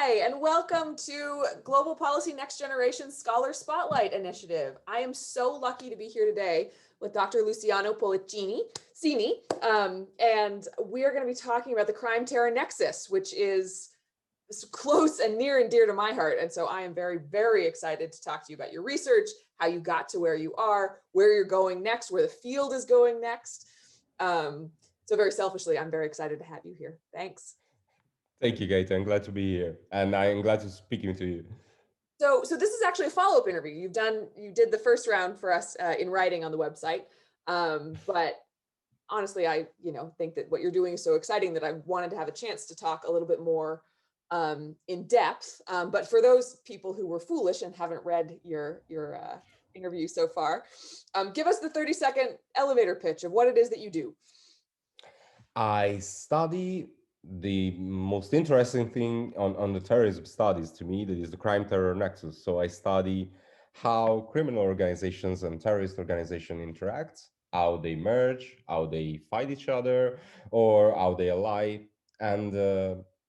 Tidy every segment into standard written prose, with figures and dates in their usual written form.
Hi, and welcome to Global Policy Next Generation Scholar Spotlight Initiative. I am so lucky to be here today with Dr. Luciano Pollichieni, and we are going to be talking about the crime terror nexus, which is close and near and dear to my heart. And so I am very, very excited to talk to you about your research, how you got to where you are, where you're going next, where the field is going next. So very selfishly, I'm very excited to have you here. Thanks. Thank you, Gator. I'm glad to be here, and I am glad to speaking to you. So this is actually a follow-up interview. You did the first round for us in writing on the website, but honestly, I think that what you're doing is so exciting that I wanted to have a chance to talk a little bit more in depth. But for those people who were foolish and haven't read your interview so far, give us the 30-second elevator pitch of what it is that you do. I study the most interesting thing on the terrorism studies to me, that is the crime terror nexus. So I study how criminal organizations and terrorist organizations interact, how they merge, how they fight each other, or how they ally. And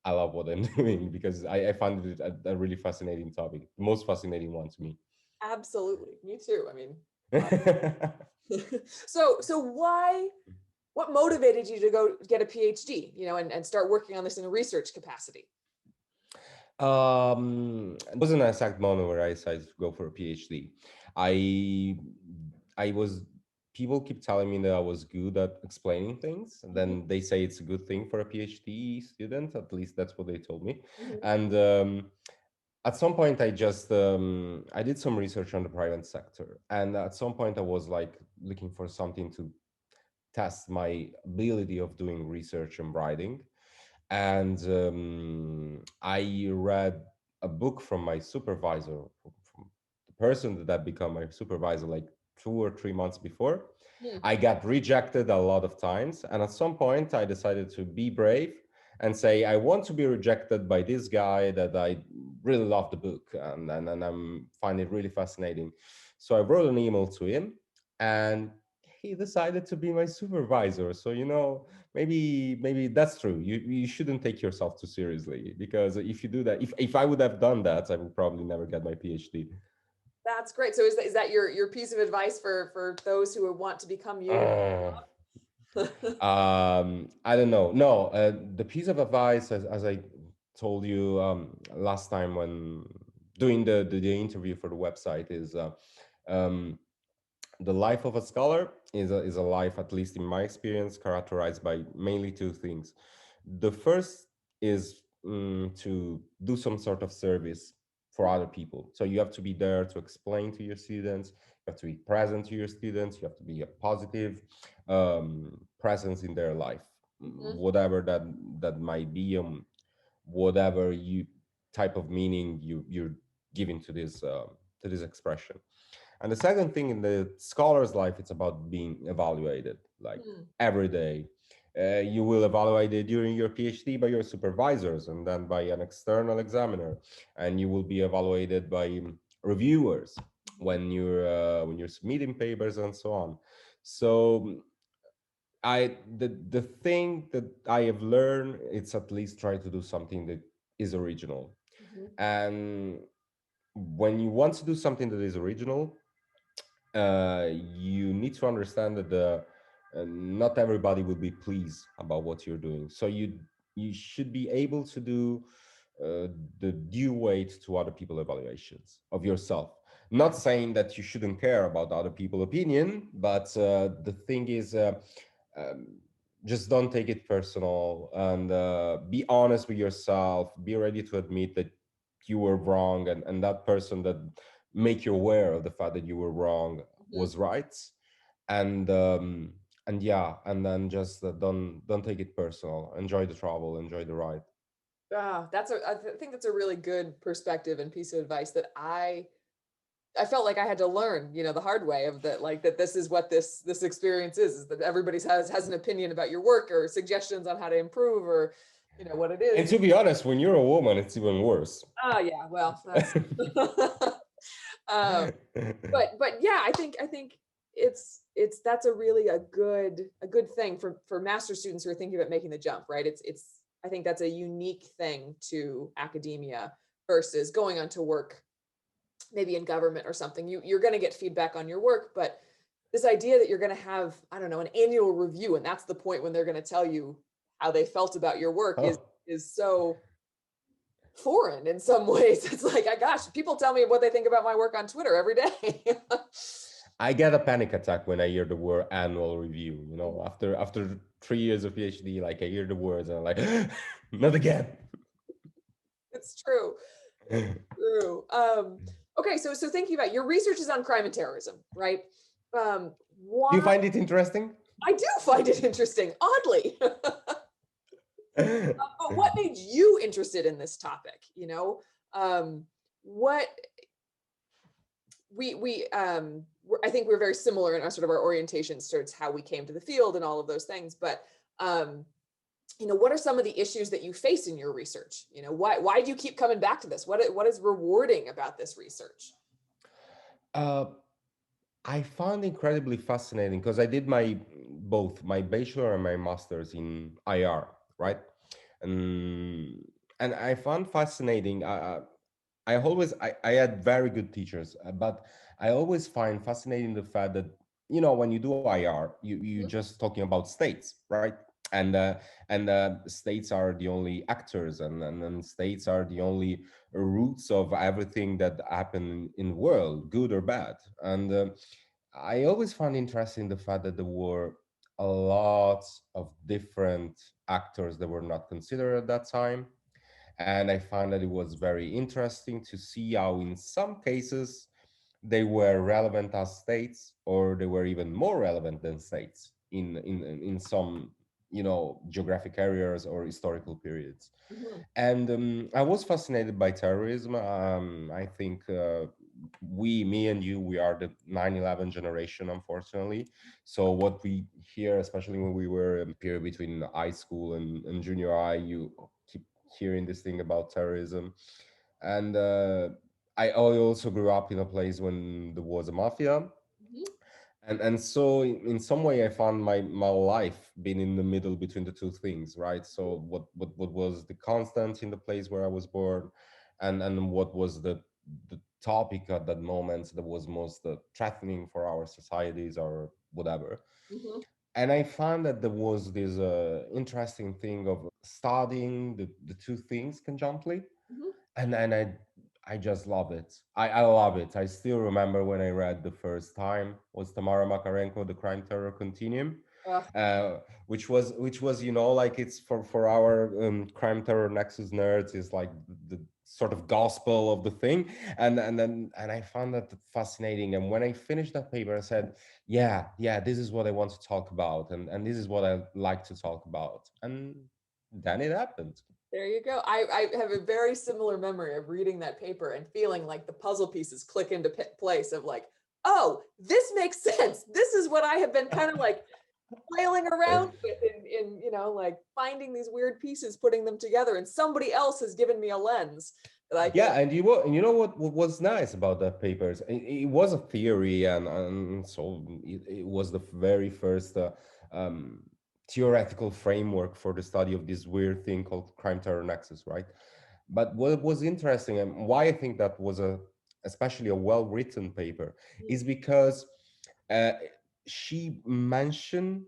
I love what I'm doing because I find it a really fascinating topic, the most fascinating one to me. Absolutely, me too. I mean, so what motivated you to go get a PhD, and start working on this in a research capacity? It wasn't an exact moment where I decided to go for a PhD. I I was People keep telling me that I was good at explaining things, and then they say it's a good thing for a PhD student. At least that's what they told me. Mm-hmm. And at some point, I did some research on the private sector, and at some point, I was like looking for something to test my ability of doing research and writing. And I read a book from my supervisor, from the person that became my supervisor, like 2 or 3 months before. Hmm. I got rejected a lot of times, and at some point I decided to be brave and say I want to be rejected by this guy that I really love the book, and I'm find it really fascinating. So I wrote an email to him, and he decided to be my supervisor. So maybe that's true. You shouldn't take yourself too seriously, because if you do that, if I would have done that, I would probably never get my PhD. That's great. So is that your piece of advice for those who want to become you? Uh, I don't know. No, the piece of advice, as I told you last time when doing the interview for the website, is um, the life of a scholar is a life, at least in my experience, characterized by mainly two things. The first is to do some sort of service for other people. So you have to be there to explain to your students, you have to be present to your students, you have to be a positive presence in their life, Mhm. whatever that might be, whatever you type of meaning you're giving to this expression. And the second thing, in the scholar's life, it's about being evaluated, like Hmm. every day. You will evaluate it during your PhD by your supervisors, and then by an external examiner, and you will be evaluated by reviewers Mhm. when you're submitting papers and so on. So the thing that I have learned, it's at least try to do something that is original. Mhm. And when you want to do something that is original, you need to understand that not everybody will be pleased about what you're doing. So you should be able to do uh, the due weight to other people evaluations of yourself. Not saying that you shouldn't care about other people' opinion, but the thing is, um, just don't take it personal, and be honest with yourself. Be ready to admit that you were wrong, and that person that make you aware of the fact that you were wrong Mhm. was right. And yeah, and then just don't take it personal. Enjoy the travel, enjoy the ride. I think that's a really good perspective and piece of advice that I felt like I had to learn, the hard way of that, like that this is what this experience is that everybody has an opinion about your work or suggestions on how to improve or what it And is. to be honest, when you're a woman, it's even worse. Yeah, well, that's um, but yeah, I think that's a really a good thing for master students who are thinking about making the jump, right? It's I think that's a unique thing to academia versus going on to work maybe in government or something. You're going to get feedback on your work, but this idea that you're going to have, I don't know, an annual review, and that's the point when they're going to tell you how they felt about your work Oh, is so foreign in some ways. It's like, gosh, people tell me what they think about my work on Twitter every day. I get a panic attack when I hear the word annual review. You know, after 3 years of PhD, like I hear the words and I'm like, not again. It's true. It's true. Okay, so thinking about your research is on crime and terrorism, right? Do Why? you find it interesting? I do find it interesting, oddly. But what made you interested in this topic? You know, what I think we're very similar in our sort of our orientations towards how we came to the field and all of those things. But you know, what are some of the issues that you face in your research? You know, why do you keep coming back to this? What is rewarding about this research? uh, I found incredibly fascinating because I did my both my bachelor and my master's in IR, right? And I found fascinating. I had very good teachers, but I always find fascinating the fact that when you do IR, you Mhm, just talking about states, right? And states are the only actors, and states are the only roots of everything that happen in the world, good or bad. And I always found interesting the fact that there were a lot of different actors that were not considered at that time. And I found that it was very interesting to see how, in some cases, they were relevant as states, or they were even more relevant than states in some geographic areas or historical periods. mhm, And I was fascinated by terrorism. I think me and you, we are the 9/11 generation, unfortunately. So what we hear, especially when we were in the period between high school and junior high, you keep hearing this thing about terrorism. And I also grew up in a place when there was a mafia, mhm, and so in some way I found my life being in the middle between the two things, right? So what was the constant in the place where I was born, and what was the topic at that moment that was most threatening for our societies or whatever. mhm, And I found that there was this interesting thing of studying the two things conjointly, mhm. and I just love it. I love it. I still remember when I read the first time was Tamara Makarenko, The Crime Terror Continuum, Uh, uh, which was like it's for our crime terror Nexus nerds is like the sort of gospel of the thing, and I found that fascinating. And when I finished that paper, I said, yeah, this is what I want to talk about, and this is what I like to talk about, and then it happened. there you go. I have a very similar memory of reading that paper and feeling like the puzzle pieces click into place of like, oh, this makes sense. This is what I have been kind of like flailing around with in like finding these weird pieces, putting them together, and somebody else has given me a lens that I can. Yeah, and you know what was nice about that papers? It was a theory, and so it was the very first um, theoretical framework for the study of this weird thing called crime terror nexus, right? But what was interesting and why I think that was especially a well written paper is because uh, she mentioned,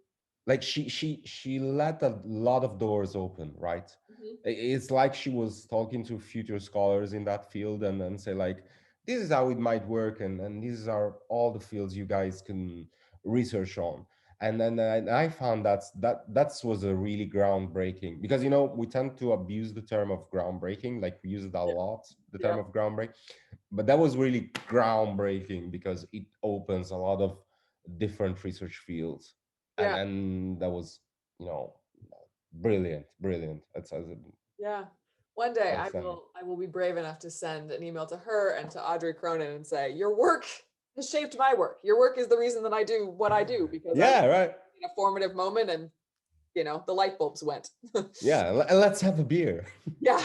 like she let a lot of doors open, right? Mhm. It's like she was talking to future scholars in that field and then say like, this is how it might work, and these are all the fields you guys can research on. And then I found that was a really groundbreaking, because we tend to abuse the term of groundbreaking, like we use it a Yeah, lot, the term yeah, of groundbreak, but that was really groundbreaking because it opens a lot of different research fields, and yeah, and that was you know brilliant. That's yeah. One day outstanding. I will be brave enough to send an email to her and to Audrey Cronin and say, your work has shaped my work. Your work is the reason that I do what I do because I was Yeah, right. in a formative moment and the light bulbs went. Yeah, let's have a beer. Yeah.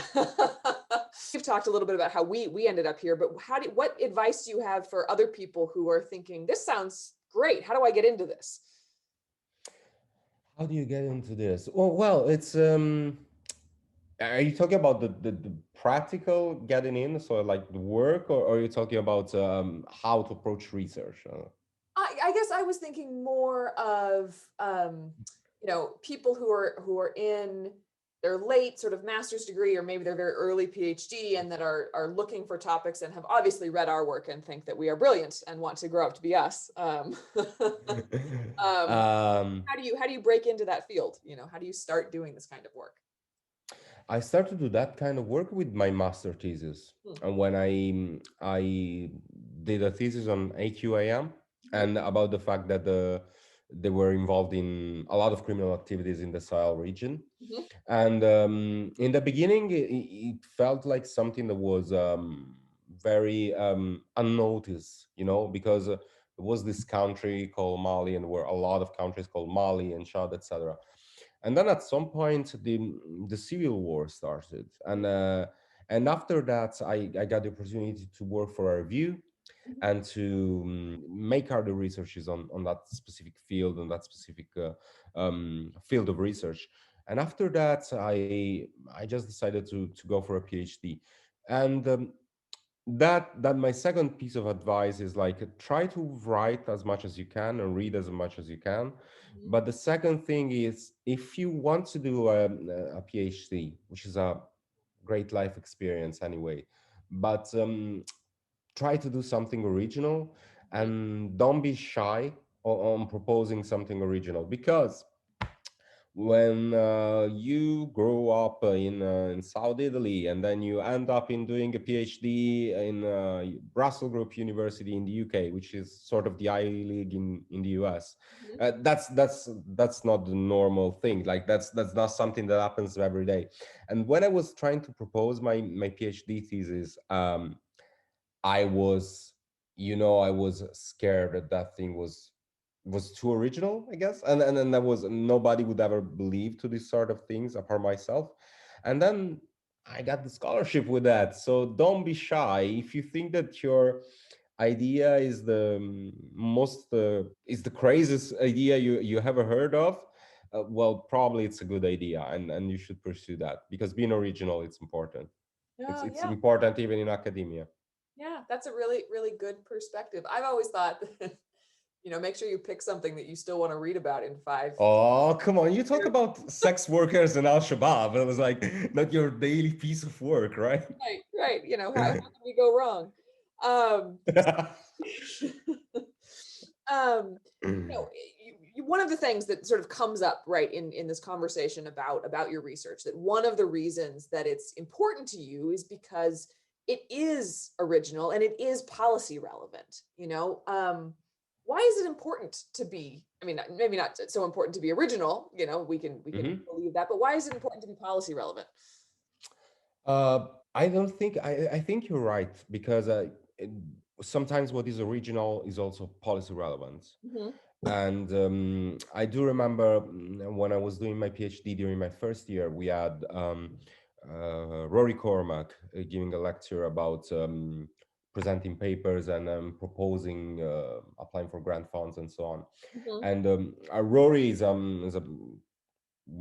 We've talked a little bit about how we ended up here, but what advice do you have for other people who are thinking, this sounds great. How do I get into this? How do you get into this? Well, it's Are you talking about the practical getting in, so like the work, or are you talking about how to approach research? I guess I was thinking more of people who are in their late sort of master's degree, or maybe their very early PhD, and that are looking for topics and have obviously read our work and think that we are brilliant and want to grow up to be us. um, How do you break into that field? How do you start doing this kind of work? I started to do that kind of work with my master thesis, Hmm. and when I did a thesis on AQAM Mhm. and about the fact that they were involved in a lot of criminal activities in the Sahel region. Mhm. And in the beginning, it felt like something that was very unnoticed, because there was this country called Mali, and there were a lot of countries called Mali and Chad, etc. And then at some point, the civil war started, and after that, I got the opportunity to work for a review and to make other researches on that specific field, on that specific field of research. And after that, I just decided to go for a PhD. And that my second piece of advice is like try to write as much as you can and read as much as you can. Mhm. But the second thing is, if you want to do a PhD, which is a great life experience anyway, but try to do something original, Mhm. and don't be shy on proposing something original, because when you grow up in South Italy, and then you end up in doing a PhD in Russell Group University in the UK, which is sort of the Ivy League in the US. Mhm. That's not the normal thing. Like that's not something that happens every day. And when I was trying to propose my PhD thesis, I was, I was scared that that thing was too original, I guess, and then that was nobody would ever believe to these sort of things apart myself, and then I got the scholarship with that. So don't be shy if you think that your idea is the most is the craziest idea you ever heard of. Well, probably it's a good idea, and you should pursue that, because being original, it's important. it's Yeah, it's yeah, important even in academia. yeah. That's a really, really good perspective. I've always thought that, make sure you pick something that you still want to read about in Oh, come on. You talk years. about sex workers and Al Shabaab. It was like not your daily piece of work, right? Right, right. How can we go wrong? Um, um, one of the things that sort of comes up right in this conversation about your research, that one of the reasons that it's important to you is because it is original and it is policy relevant. Why is it important to be? I mean, maybe not so important to be original. We can Hmm. believe that, but why is it important to be policy relevant? Uh, I don't think I think you're right, because it- sometimes what is original is also policy relevant. Hmm. And I do remember when I was doing my PhD during my first year, we had Rory Cormack giving a lecture about presenting papers and proposing applying for grant funds and so on. Hmm. And Rory is a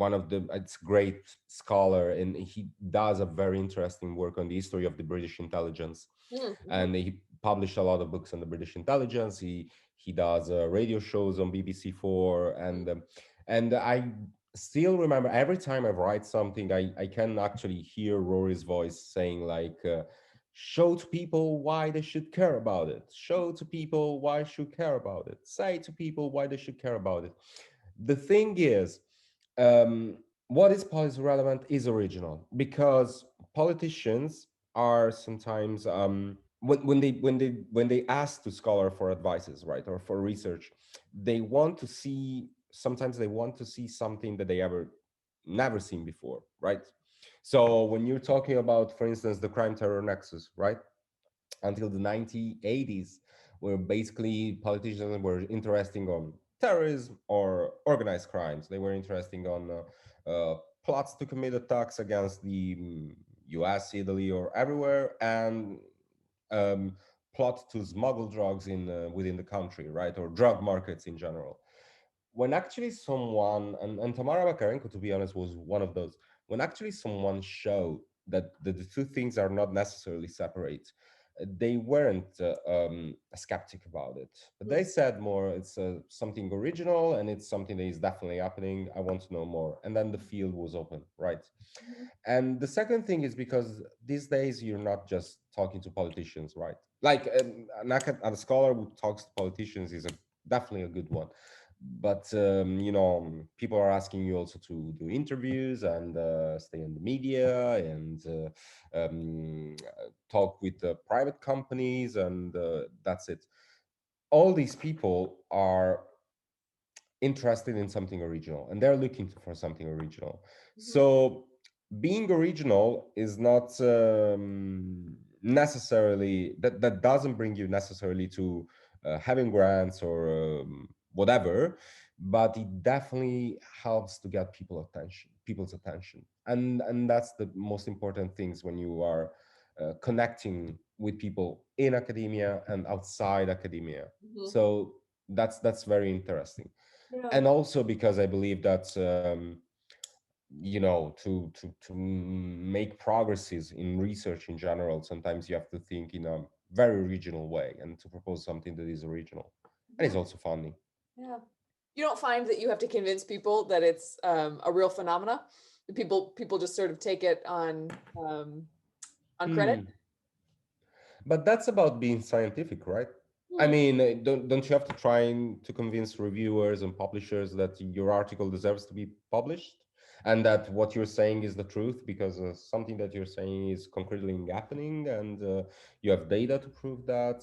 one of the it's great scholar, and he does a very interesting work on the history of the British intelligence, Hmm. and he published a lot of books on the British intelligence. He does radio shows on BBC4, and I still remember every time I write something, I can actually hear Rory's voice saying like, show to people why they should care about it. Show to people why they should care about it. Say to people why they should care about it. The thing is, what is policy relevant is original, because politicians are sometimes when they ask to scholar for advices, right, or for research, they want to see, sometimes they want to see something that they ever never seen before, right? So when you're talking about, for instance, the crime terror nexus, right, until the 1980s, where basically politicians were interesting on terrorism or organized crimes. They were interesting on plots to commit attacks against the US, Italy, or everywhere, and um, plot to smuggle drugs in within the country, right, or drug markets in general. When actually someone, and Tamara Bakarenko, to be honest, was one of those. when actually someone showed that the two things are not necessarily separate, they weren't skeptic about it. But they Mm, said more, it's something original and it's something that is definitely happening. I want to know more. And then the field was open, right? mhm, And the second thing is because these days you're not just talking to politicians, right? Like a scholar who talks to politicians is definitely a good one. But people are asking you also to do interviews and stay in the media and talk with private companies, and that's it. All these people are interested in something original and they're looking for something original. mhm, So being original is not necessarily that doesn't bring you necessarily to having grants or whatever, but it definitely helps to get people's attention, and that's the most important things when you are connecting with people in academia and outside academia. mhm. So that's very interesting. Yeah. And also because I believe that to make progresses in research in general, sometimes you have to think in a very original way and to propose something that is original and Yeah. it's also funny. Yeah. You don't find that you have to convince people that it's a real phenomena? People just sort of take it on credit? Hmm. But that's about being scientific, right? I Hmm. mean, don't you have to try to convince reviewers and publishers that your article deserves to be published and that what you're saying is the truth because something that you're saying is concretely happening and you have data to prove that.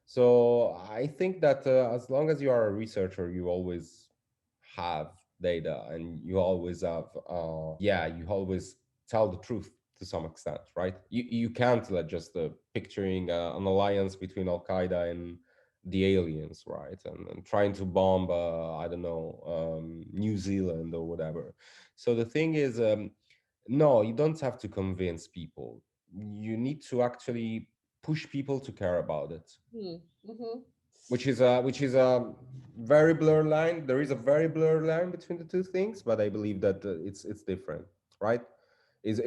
So I think that as long as you are a researcher, you always have data and you always have you always tell the truth to some extent, right? You can't let just picturing an alliance between Al Qaeda and the aliens, right? And trying to bomb I don't know, New Zealand or whatever. So the thing is, no, you don't have to convince people. You need to actually push people to care about it, Hmm. Hmm. which is a very blur line. There is a very blur line between the two things, but I believe that it's different, right? Is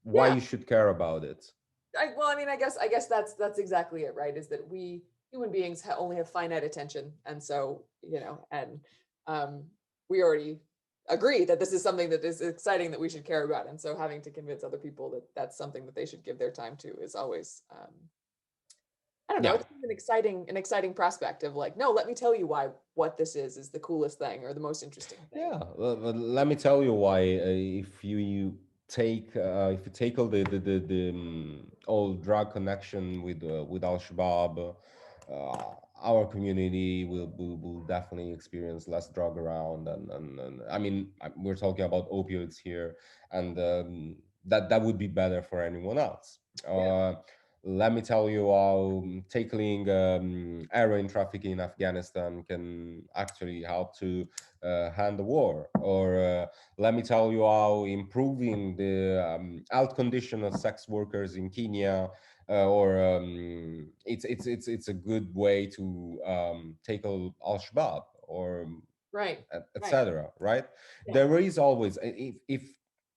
why Yeah. you should care about it. Well, I mean, I guess that's exactly it, right? Is that we human beings only have finite attention, and so and um, we already agree that this is something that is exciting that we should care about, and so having to convince other people that that's something that they should give their time to is always I don't know, Yeah. it's an exciting prospect of like, no, let me tell you why what this is the coolest thing or the most interesting thing. Yeah, well, let me tell you why. If you take all the all drug connection with Al Shabaab, our community will definitely experience less drug around, and I mean we're talking about opioids here, and that would be better for anyone else. Yeah. Let me tell you how tackling heroin trafficking in Afghanistan can actually help to hand the war. Or let me tell you how improving the health condition of sex workers in Kenya, it's a good way to tackle Al Shabaab or Right. Right. etc. Right? Yeah. There is always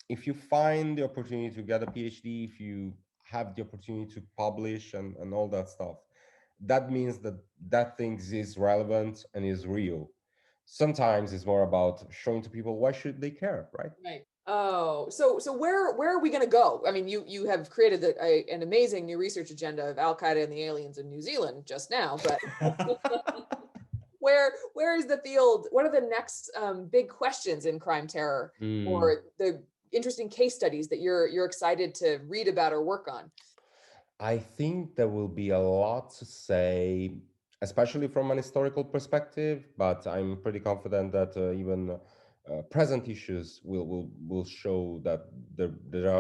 if you find the opportunity to get a PhD, if you have the opportunity to publish and all that stuff, that means that that thing is relevant and is real. Sometimes it's more about showing to people why should they care, right? Right. Oh, so where are we going to go? I mean, you have created an amazing new research agenda of Al Qaeda and the aliens in New Zealand just now, but where is the field? What are the next big questions in crime terror, Hmm. or the interesting case studies that you're excited to read about or work on? I think there will be a lot to say, especially from an historical perspective, but I'm pretty confident that even present issues will show that there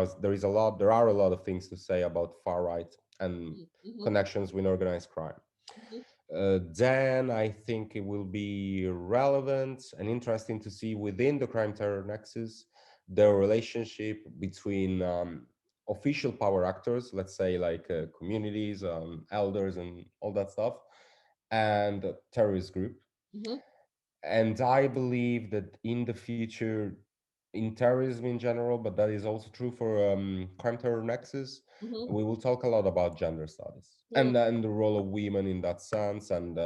are a lot of things to say about far right and Mm-hmm. connections with organized crime. Hmm. Then I think it will be relevant and interesting to see within the crime terror nexus the relationship between official power actors, let's say like communities, elders, and all that stuff, and a terrorist group. Hmm. And I believe that in the future, in terrorism in general, but that is also true for crime terror nexus. Hmm. We will talk a lot about gender studies and the role of women in that sense, and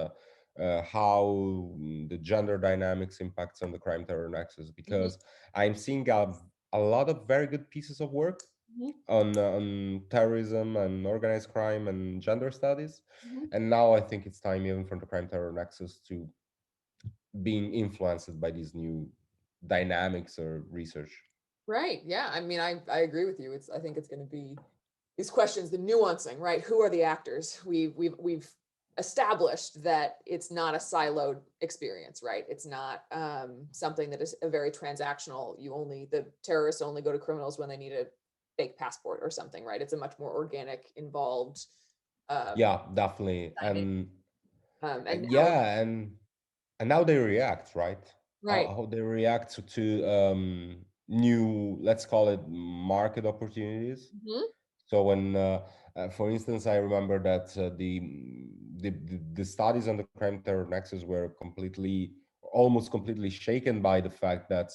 how the gender dynamics impacts on the crime terror nexus. Hmm. Because I'm seeing a lot of very good pieces of work Hmm. on terrorism and organized crime and gender studies, Hmm. and now I think it's time even for the crime terror nexus to being influenced by these new dynamics or research. Right. Yeah. I mean, I agree with you. I think it's going to be these questions, the nuancing, right? Who are the actors? We've established that it's not a siloed experience, right? It's not something that is a very transactional. The terrorists only go to criminals when they need a fake passport or something, right? It's a much more organic, involved um, Yeah, definitely. dynamic. And now, Yeah, and now they react, right? right. How they react to new, let's call it market opportunities. Mhm. So when, for instance, I remember that the studies on the crime terror nexus were almost completely shaken by the fact that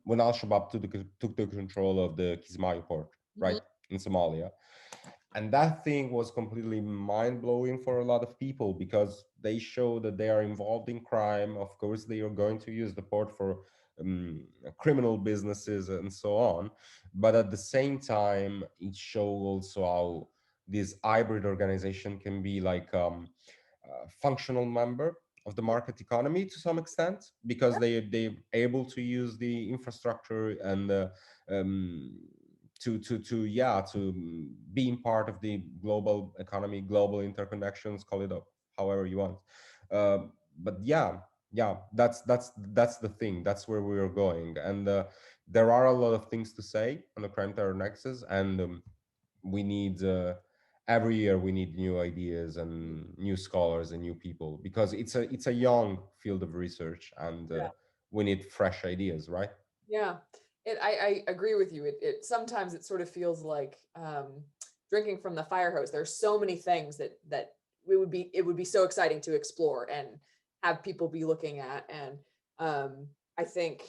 when Al Shabaab took the control of the Kismayo port, right, Mhm. in Somalia, and that thing was completely mind blowing for a lot of people because they show that they are involved in crime. Of course, they are going to use the port for um, criminal businesses and so on. But at the same time, it shows also how this hybrid organization can be like a functional member of the market economy to some extent because they able to use the infrastructure and um, to yeah to being part of the global economy, global interconnections, call it up however you want. uh, but yeah, that's the thing, that's where we are going. And there are a lot of things to say on the crime terror nexus, and we need every year we need new ideas and new scholars and new people because it's a young field of research, and we need fresh ideas, right? Yeah, I agree with you. It sometimes it sort of feels like drinking from the fire hose. There's so many things that it would be so exciting to explore and have people be looking at. And I think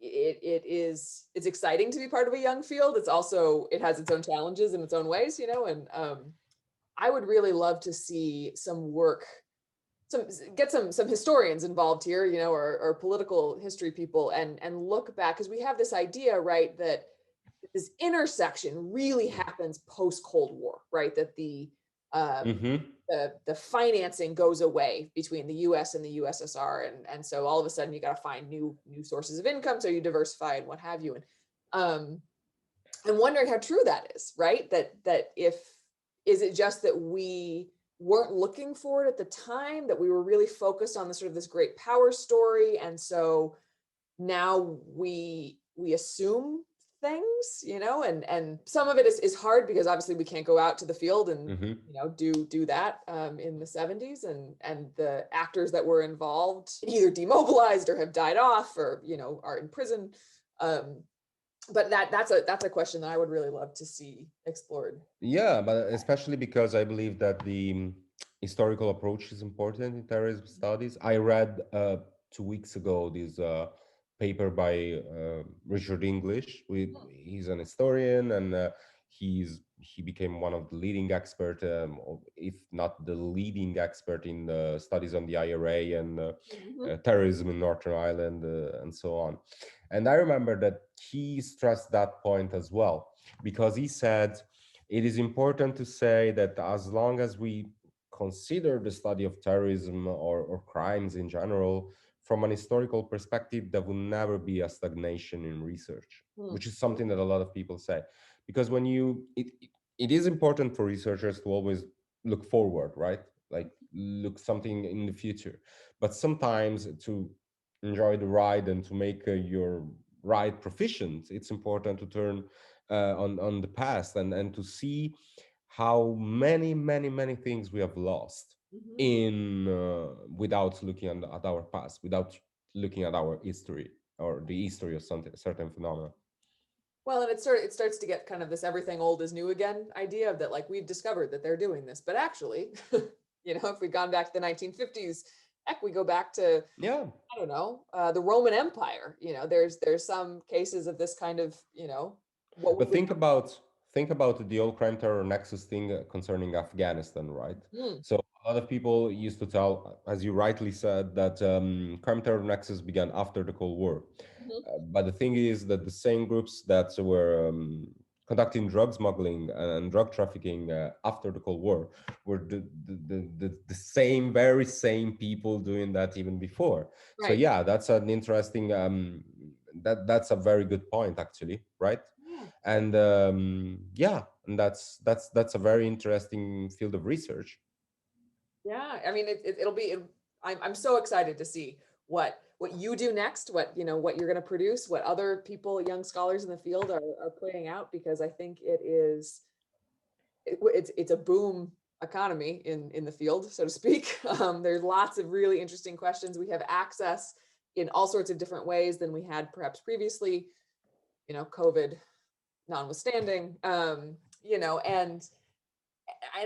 it's exciting to be part of a young field. It's also it has its own challenges in its own ways, you know. And I would really love to see some work some get some historians involved here, you know, or political history people, and look back because we have this idea, right, that this intersection really happens post Cold War, right? That um, Mm-hmm. the financing goes away between the U.S. and the USSR, and so all of a sudden you got to find new sources of income, so you diversify and what have you, and um, I'm wondering how true that is, right? That if is it just that we weren't looking for it at the time, that we were really focused on the sort of this great power story, and so now we assume things, you know, and some of it is hard because obviously we can't go out to the field and Mm-hmm. you know do that in the 70s, and the actors that were involved either demobilized or have died off or you know are in prison. um, but that's a question that I would really love to see explored. Yeah, but especially because I believe that the historical approach is important in terrorism studies. I read 2 weeks ago this paper by Richard English. He's an historian, and he became one of the leading expert, if not the leading expert in studies on the IRA and Mhm. terrorism in Northern Ireland and so on. And I remember that he stressed that point as well because he said it is important to say that as long as we consider the study of terrorism or crimes in general from an historical perspective, there will never be a stagnation in research, Hmm. which is something that a lot of people say. Because when it is important for researchers to always look forward, right? Like look something in the future. But sometimes to enjoy the ride and to make your ride proficient, it's important to turn on the past and to see how many things we have lost Mhm. in without looking at our past, without looking at our history or the history of something certain phenomena. Well, and it starts to get kind of this everything old is new again idea of that, like we've discovered that they're doing this, but actually, you know, if we'd gone back to the 1950s, heck, we go back to, Yeah. I don't know, the Roman Empire. There's some cases of this kind of, what we But would. think about the old crime terror nexus thing concerning Afghanistan, right? Mm, So a lot of people used to tell, as you rightly said, that crime terror nexus began after the Cold War. mhm, But the thing is that the same groups that were conducting drug smuggling and drug trafficking after the Cold War were the same, very same people doing that even before. So right. yeah, that's an interesting that's a very good point actually, right? Yeah. And yeah, and that's a very interesting field of research. Yeah, I mean, it'll be. I'm so excited to see what you do next, what you're going to produce, what other people, young scholars in the field are putting out, because I think it's a boom economy in the field, so to speak. There's lots of really interesting questions. We have access in all sorts of different ways than we had perhaps previously. COVID notwithstanding. And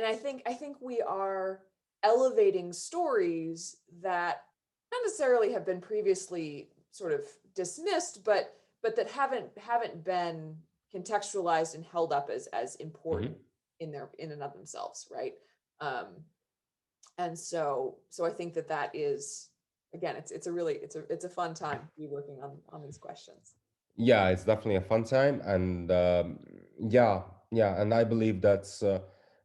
I think we are elevating stories that not necessarily have been previously sort of dismissed, but that haven't been contextualized and held up as important Mhm. in and of themselves, right? um and so I think that is, again, it's a fun time to be working on these questions. Yeah, it's definitely a fun time, and yeah, yeah, and I believe that's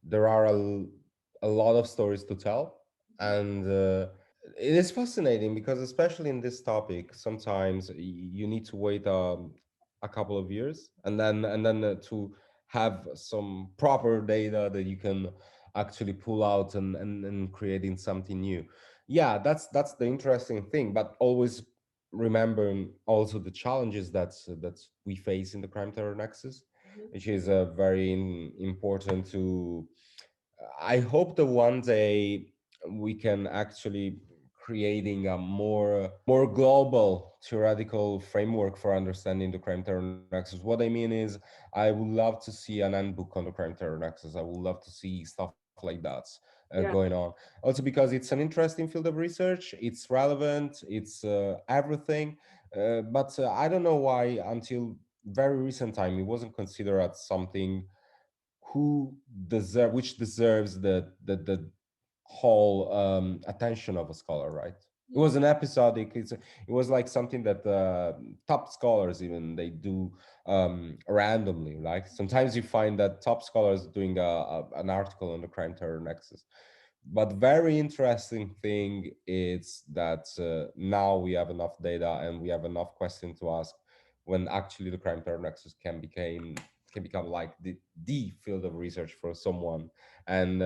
there are a lot of stories to tell, Mhm. and it is fascinating because especially in this topic, sometimes you need to wait a couple of years, and then to have some proper data that you can actually pull out and creating something new. Yeah, that's the interesting thing, but always remembering also the challenges that we face in the crime terror nexus, Mhm. which is very important to. I hope that one day we can actually creating a more global theoretical framework for understanding the crime terror nexus. What I mean is, I would love to see an handbook on the crime terror nexus. I would love to see stuff like that going Yeah. on. Also because it's an interesting field of research, it's relevant, it's everything. But I don't know why until very recent time it wasn't considered as something which deserves the whole attention of a scholar, right? It Mhm. was an episodic. It was like something that top scholars even they do randomly. Like sometimes you find that top scholars doing an article on the crime terror nexus. But very interesting thing is that now we have enough data and we have enough questions to ask when actually the crime terror nexus can become like the field of research for someone and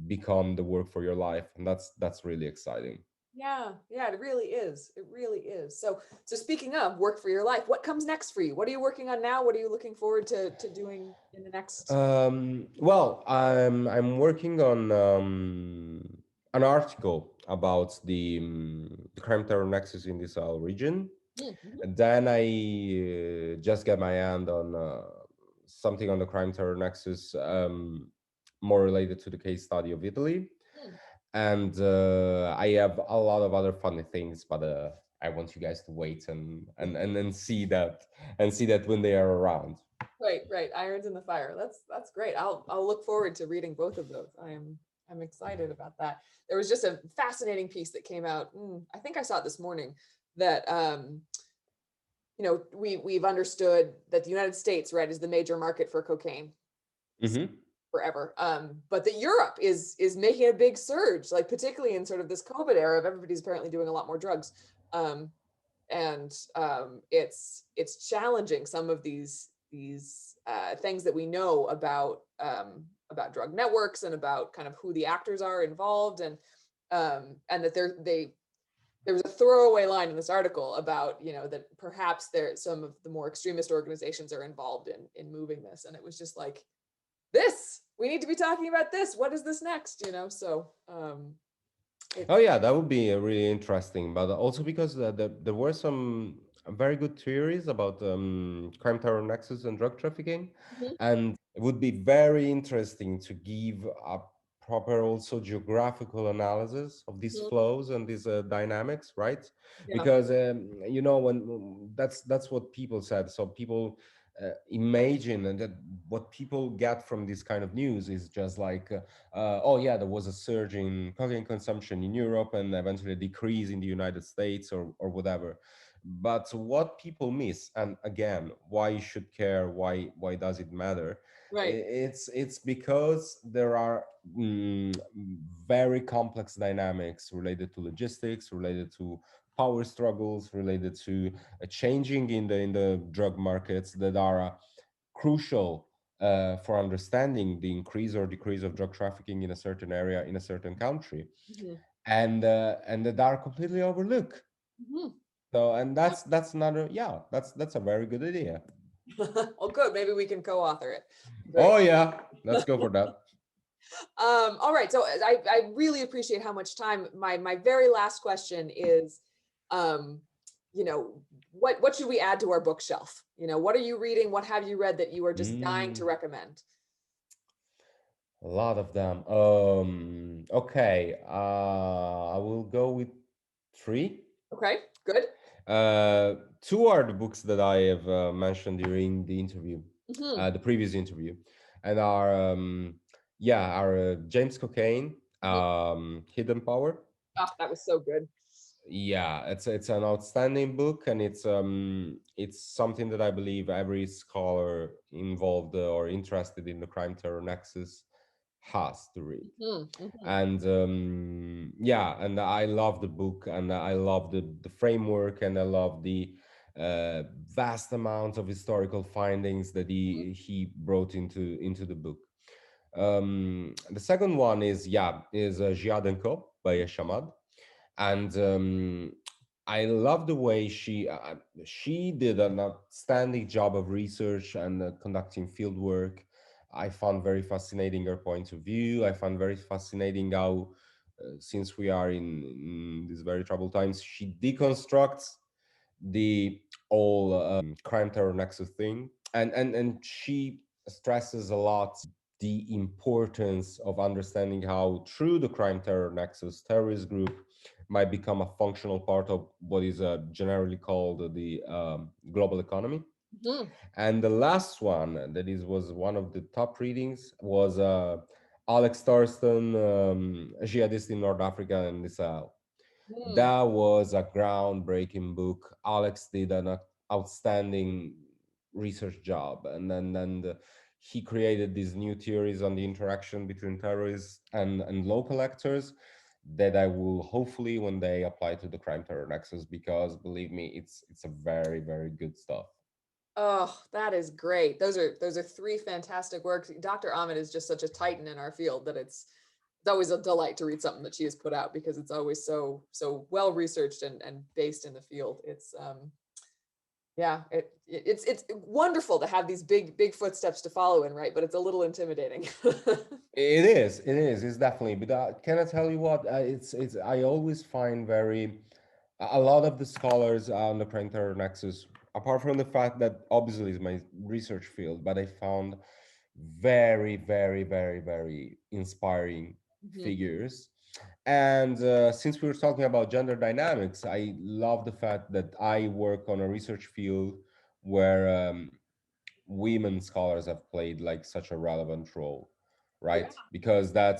become the work for your life, and that's really exciting. Yeah, yeah, it really is. It really is. So speaking of work for your life, what comes next for you? What are you working on now? What are you looking forward to doing in the next? Well, I'm working on an article about the crime terror nexus in this region. Mhm. And then I just get my hand on something on the crime terror nexus, more related to the case study of Italy. Mm. And I have a lot of other funny things, but I want you guys to wait and see that when they are around. Right, right. Irons in the fire. That's great. I'll look forward to reading both of those. I'm excited about that. There was just a fascinating piece that came out. I think I saw it this morning that we've understood that the United States, right, is the major market for cocaine Hmm. forever. But that Europe is making a big surge, like particularly in sort of this COVID era of everybody's apparently doing a lot more drugs. Um, and it's challenging some of these things that we know about drug networks and about kind of who the actors are involved, and that there was a throwaway line in this article about that perhaps there some of the more extremist organizations are involved in moving this, and it was just like, this we need to be talking about this. What is this next? So Oh it's. yeah, that would be really interesting. But also because there were some very good theories about crime, terror, nexus, and drug trafficking, Mhm. and it would be very interesting to give a proper also geographical analysis of these Mhm. flows and these dynamics, right? Yeah. Because when that's what people said. So people imagine, and that what people get from this kind of news is just like, oh yeah, there was a surge in cocaine consumption in Europe and eventually a decrease in the United States or whatever. But what people miss, and again, why you should care, why does it matter? Right. It's because there are very complex dynamics related to logistics, related to power struggles, related to changing in the drug markets that are crucial for understanding the increase or decrease of drug trafficking in a certain area in a certain country, Mhm. and that are completely overlooked. Mhm. So, and that's another, yeah, that's a very good idea. Well, good. Maybe we can co-author it. Great. Oh yeah, let's go for that. All right. So I really appreciate how much time. My very last question is, um, what should we add to our bookshelf? What are you reading? What have you read that you are just dying to Mm, recommend? a lot of them. Okay, I will go with three. Okay, good. Two are the books that I have mentioned during the interview, Hmm. the previous interview, and are James Cocaine, Hmm. Hidden Power. Oh, that was so good. Yeah, it's an outstanding book, and it's something that I believe every scholar involved or interested in the crime terror nexus has to read. Hmm. Hmm. And yeah, and I love the book, and I love the framework, and I love the vast amount of historical findings that he brought into the book. The second one is Jihad and Co by Shamad, and I love the way she did an outstanding job of research and conducting field work. I found very fascinating her point of view. I found very fascinating how, since we are in these very troubled times, she deconstructs the whole crime terror nexus thing, and she stresses a lot the importance of understanding how through the crime terror nexus terrorist group might become a functional part of what is generally called the global economy. Hmm. And the last one that was one of the top readings was Alex Thorsten, a jihadist in North Africa and Israel. Hmm. That was a groundbreaking book. Alex did an outstanding research job, and he created these new theories on the interaction between terrorists and local actors that I will hopefully one day apply to the crime terror nexus, because believe me, it's a very very good stuff. Oh, that is great. Those are three fantastic works. Dr. Ahmed is just such a titan in our field that it's always a delight to read something that she has put out because it's always so well researched and based in the field. It's yeah, it's wonderful to have these big footsteps to follow in, right? But it's a little intimidating. It's definitely. But can I tell you what? It's. I always find very a lot of the scholars on the Printer Nexus, apart from the fact that obviously is my research field, but I found very, very, very, very inspiring Mhm. figures. And since we were talking about gender dynamics, I love the fact that I work on a research field where women scholars have played like such a relevant role, Yeah, right? Because that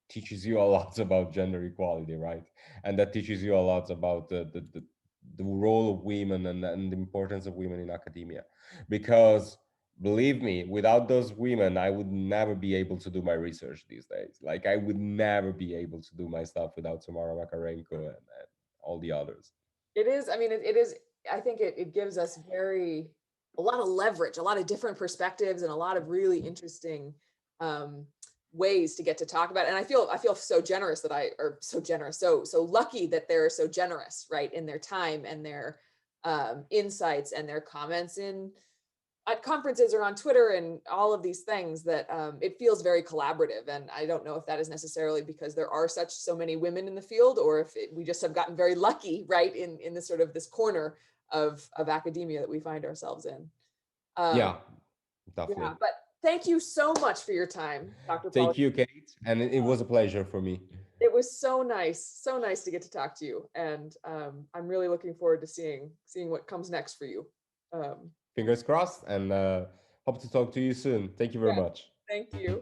teaches you a lot about gender equality, right? And that teaches you a lot about the role of women and the importance of women in academia. Because believe me, without those women, I would never be able to do my research these days. Like I would never be able to do my stuff without Tamara Makarenko and all the others. it is. I mean, it is. I think it gives us a lot of leverage, a lot of different perspectives, and a lot of really interesting um, ways to get to talk about it. And I feel so generous that or so generous, so lucky that they're so generous, right, in their time and their insights and their comments in at conferences or on Twitter and all of these things that it feels very collaborative. And I don't know if that is necessarily because there are so many women in the field, or if we just have gotten very lucky, right, in this sort of this corner of academia that we find ourselves in. Um, Yeah, yeah, definitely. Thank you so much for your time, Dr. Thank Pollichieni. you, Kate, and it was a pleasure for me. It was so nice to get to talk to you, and I'm really looking forward to seeing what comes next for you. Um, Fingers crossed, and hope to talk to you soon. Thank you very yeah, much. thank you.